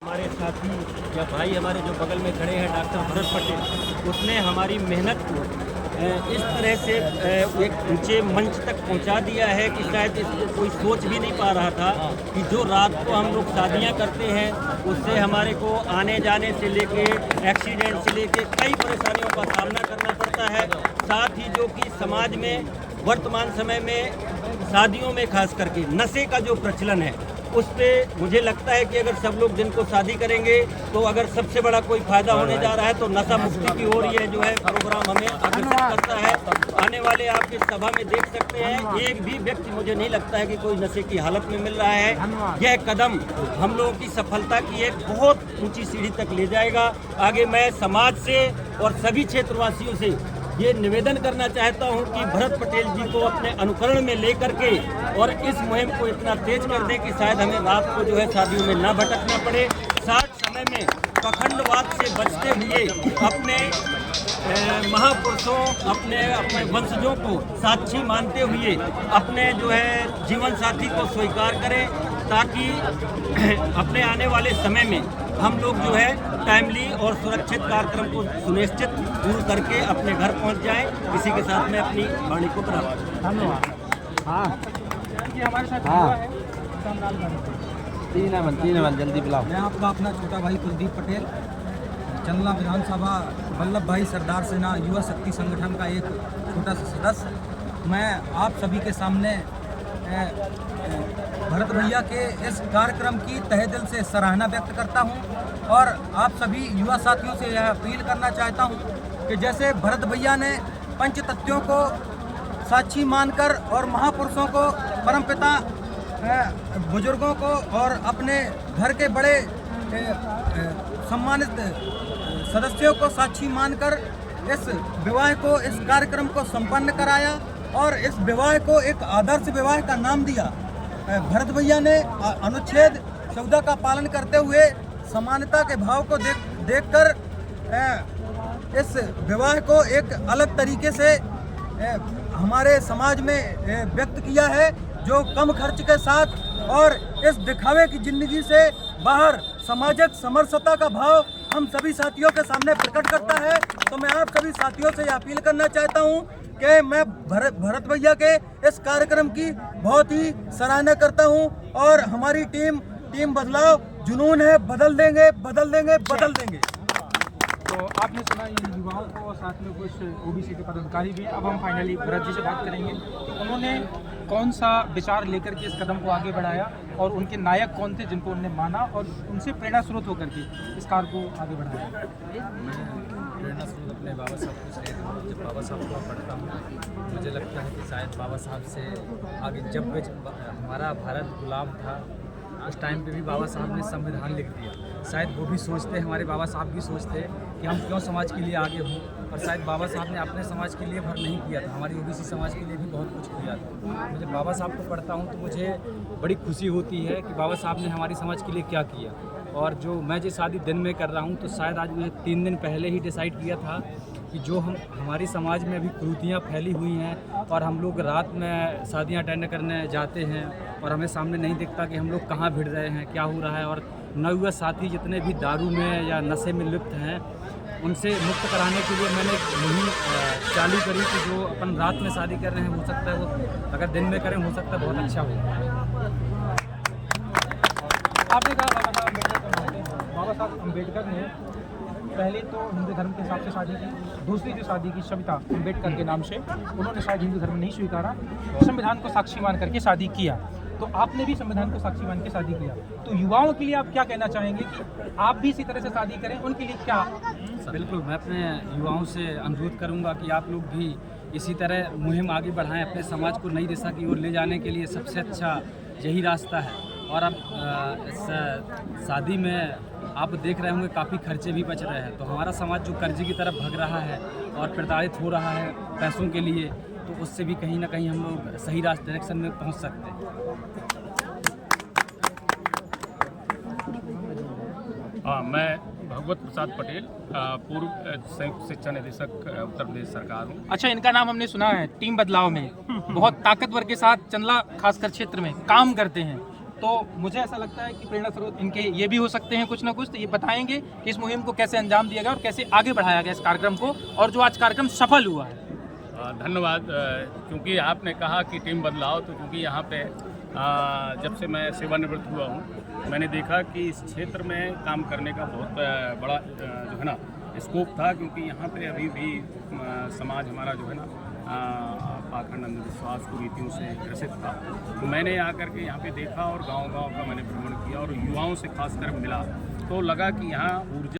हमारे साथी या भाई हमारे जो बगल में खड़े हैं डॉक्टर भरत पटेल, उसने हमारी मेहनत को इस तरह से एक ऊंचे मंच तक पहुंचा दिया है कि शायद इसको कोई सोच भी नहीं पा रहा था कि जो रात को हम लोग शादियां करते हैं उससे हमारे को आने जाने से लेके एक्सीडेंट से लेके कई परेशानियों का सामना करना पड़ता है। साथ ही जो कि समाज में वर्तमान समय में शादियों में खास करके नशे का जो प्रचलन है उस पर मुझे लगता है कि अगर सब लोग दिन को शादी करेंगे तो अगर सबसे बड़ा कोई फायदा होने जा रहा है तो नशा मुक्ति की ओर ये जो है प्रोग्राम हमें अग्रसर करता है। आने वाले आप इस सभा में देख सकते हैं एक भी व्यक्ति मुझे नहीं लगता है कि कोई नशे की हालत में मिल रहा है। यह कदम हम लोगों की सफलता की एक बहुत ऊंची सीढ़ी तक ले जाएगा। आगे मैं समाज से और सभी क्षेत्रवासियों से ये निवेदन करना चाहता हूं कि भरत पटेल जी को अपने अनुकरण में लेकर के और इस मुहिम को इतना तेज कर दें कि शायद हमें रात को जो है शादियों में ना भटकना पड़े। साथ समय में पखंडवाद से बचते हुए अपने महापुरुषों अपने वंशजों को साक्षी मानते हुए अपने जो है जीवन साथी को स्वीकार करें ताकि अपने आने वाले समय में हम लोग जो है टाइमली और सुरक्षित कार्यक्रम को सुनिश्चित पूर्ण करके अपने घर पहुंच जाएं। इसी के साथ में अपनी वाणी को प्राप्त। धन्यवाद। हाँ हमारे साथ है तीन जल्दी बुलाओ। मैं आपका अपना छोटा भाई कुलदीप पटेल, चंदला विधानसभा वल्लभ भाई सरदार सेना युवा शक्ति संगठन का एक छोटा सा सदस्य। मैं आप सभी के सामने भरत भैया के इस कार्यक्रम की तहे दिल से सराहना व्यक्त करता हूं और आप सभी युवा साथियों से यह अपील करना चाहता हूं कि जैसे भरत भैया ने पंचतत्वों को साक्षी मानकर और महापुरुषों को, परमपिता बुजुर्गों को और अपने घर के बड़े सम्मानित सदस्यों को साक्षी मानकर इस विवाह को, इस कार्यक्रम को संपन्न कराया और इस विवाह को एक आदर्श विवाह का नाम दिया। भरत भैया ने अनुच्छेद 14 का पालन करते हुए समानता के भाव को देखकर इस विवाह को एक अलग तरीके से हमारे समाज में व्यक्त किया है, जो कम खर्च के साथ और इस दिखावे की जिंदगी से बाहर सामाजिक समरसता का भाव हम सभी साथियों के सामने प्रकट करता है। तो मैं आप सभी साथियों से यह अपील करना चाहता हूं कि मैं भरत भैया के इस कार्यक्रम की बहुत ही सराहना करता हूं और हमारी टीम बदलाव जुनून है, बदल देंगे। तो आपने सुना ये युवाओं को और साथ में कुछ ओबीसी के पदाधिकारी भी। अब हम फाइनली भरत जी से बात करेंगे कि उन्होंने कौन सा विचार लेकर के इस कदम को आगे बढ़ाया और उनके नायक कौन थे जिनको उन्होंने माना और उनसे प्रेरणा स्रोत होकर के इस कार्य को आगे बढ़ाया। मैं प्रेरणा स्रोत अपने बाबा साहब को से जब बाबा साहब को पढ़ता हूँ मुझे लगता है कि शायद बाबा साहब से आगे जब हमारा भारत गुलाम था उस टाइम पे भी बाबा साहब ने संविधान लिख दिया। शायद वो भी सोचते, हमारे बाबा साहब भी सोचते कि हम क्यों समाज के लिए आगे हों, और शायद बाबा साहब ने अपने समाज के लिए भर नहीं किया था, हमारी ओबीसी समाज के लिए भी बहुत कुछ किया था। मुझे बाबा साहब को पढ़ता हूँ तो मुझे बड़ी खुशी होती है कि बाबा साहब ने हमारी समाज के लिए क्या किया। और जो मैं जो शादी दिन में कर रहा हूँ तो शायद आज मुझे 3 दिन पहले ही डिसाइड किया था कि जो हमारी समाज में अभी कुरीतियाँ फैली हुई हैं और हम लोग रात में शादियाँ अटेंड करने जाते हैं और हमें सामने नहीं दिखता कि हम लोग कहाँ भिड़ रहे हैं, क्या हो रहा है। और नवयुवक साथी जितने भी दारू में या नशे में लिप्त हैं उनसे मुक्त कराने के लिए मैंने एक मुहिम चालू करी कि जो अपन रात में शादी कर रहे हैं हो सकता है वो अगर दिन में करें हो सकता है बहुत अच्छा हो। आपने कहा बाबा साहब अम्बेडकर ने पहले तो हिंदू धर्म के हिसाब से शादी की, दूसरी जो शादी की सविता अम्बेडकर के नाम से, उन्होंने शायद हिंदू धर्म नहीं स्वीकारा, संविधान को साक्षी मान करके शादी किया। तो आपने भी संविधान को साक्षी मान के शादी किया, तो युवाओं के लिए आप क्या कहना चाहेंगे कि आप भी इसी तरह से शादी करें, उनके लिए क्या? बिल्कुल, मैं अपने युवाओं से अनुरोध करूंगा कि आप लोग भी इसी तरह मुहिम आगे बढ़ाएं। अपने समाज को नई दिशा की ओर ले जाने के लिए सबसे अच्छा यही रास्ता है। और अब शादी में आप देख रहे होंगे काफ़ी खर्चे भी बच रहे हैं, तो हमारा समाज जो कर्जे की तरफ भाग रहा है और प्रताड़ित हो रहा है पैसों के लिए, तो उससे भी कहीं ना कहीं हम लोग सही डायरेक्शन में पहुंच सकते हैं। मैं भगवत प्रसाद पटेल, पूर्व संयुक्त शिक्षा निदेशक उत्तर प्रदेश सरकार हूँ। अच्छा, इनका नाम हमने सुना है, टीम बदलाव में बहुत ताकतवर के साथ चंदला खासकर क्षेत्र में काम करते हैं, तो मुझे ऐसा लगता है कि प्रेरणा स्रोत इनके ये भी हो सकते हैं कुछ ना कुछ, तो ये बताएंगे कि इस मुहिम को कैसे अंजाम दिया गया और कैसे आगे बढ़ाया गया इस कार्यक्रम को, और जो आज कार्यक्रम सफल हुआ है। धन्यवाद। क्योंकि आपने कहा कि टीम बदलाव, तो क्योंकि यहाँ पे जब से मैं सेवानिवृत्त हुआ हूँ, मैंने देखा कि इस क्षेत्र में काम करने का बहुत बड़ा जो है ना स्कोप था, क्योंकि यहाँ पे अभी भी समाज हमारा जो है ना पाखंड अंधविश्वास कुरीतियों से ग्रसित था। तो मैंने आकर के यहाँ पे देखा और गांव-गांव का मैंने भ्रमण किया और युवाओं से खासकर मिला, तो लगा कि यहाँ ऊर्जा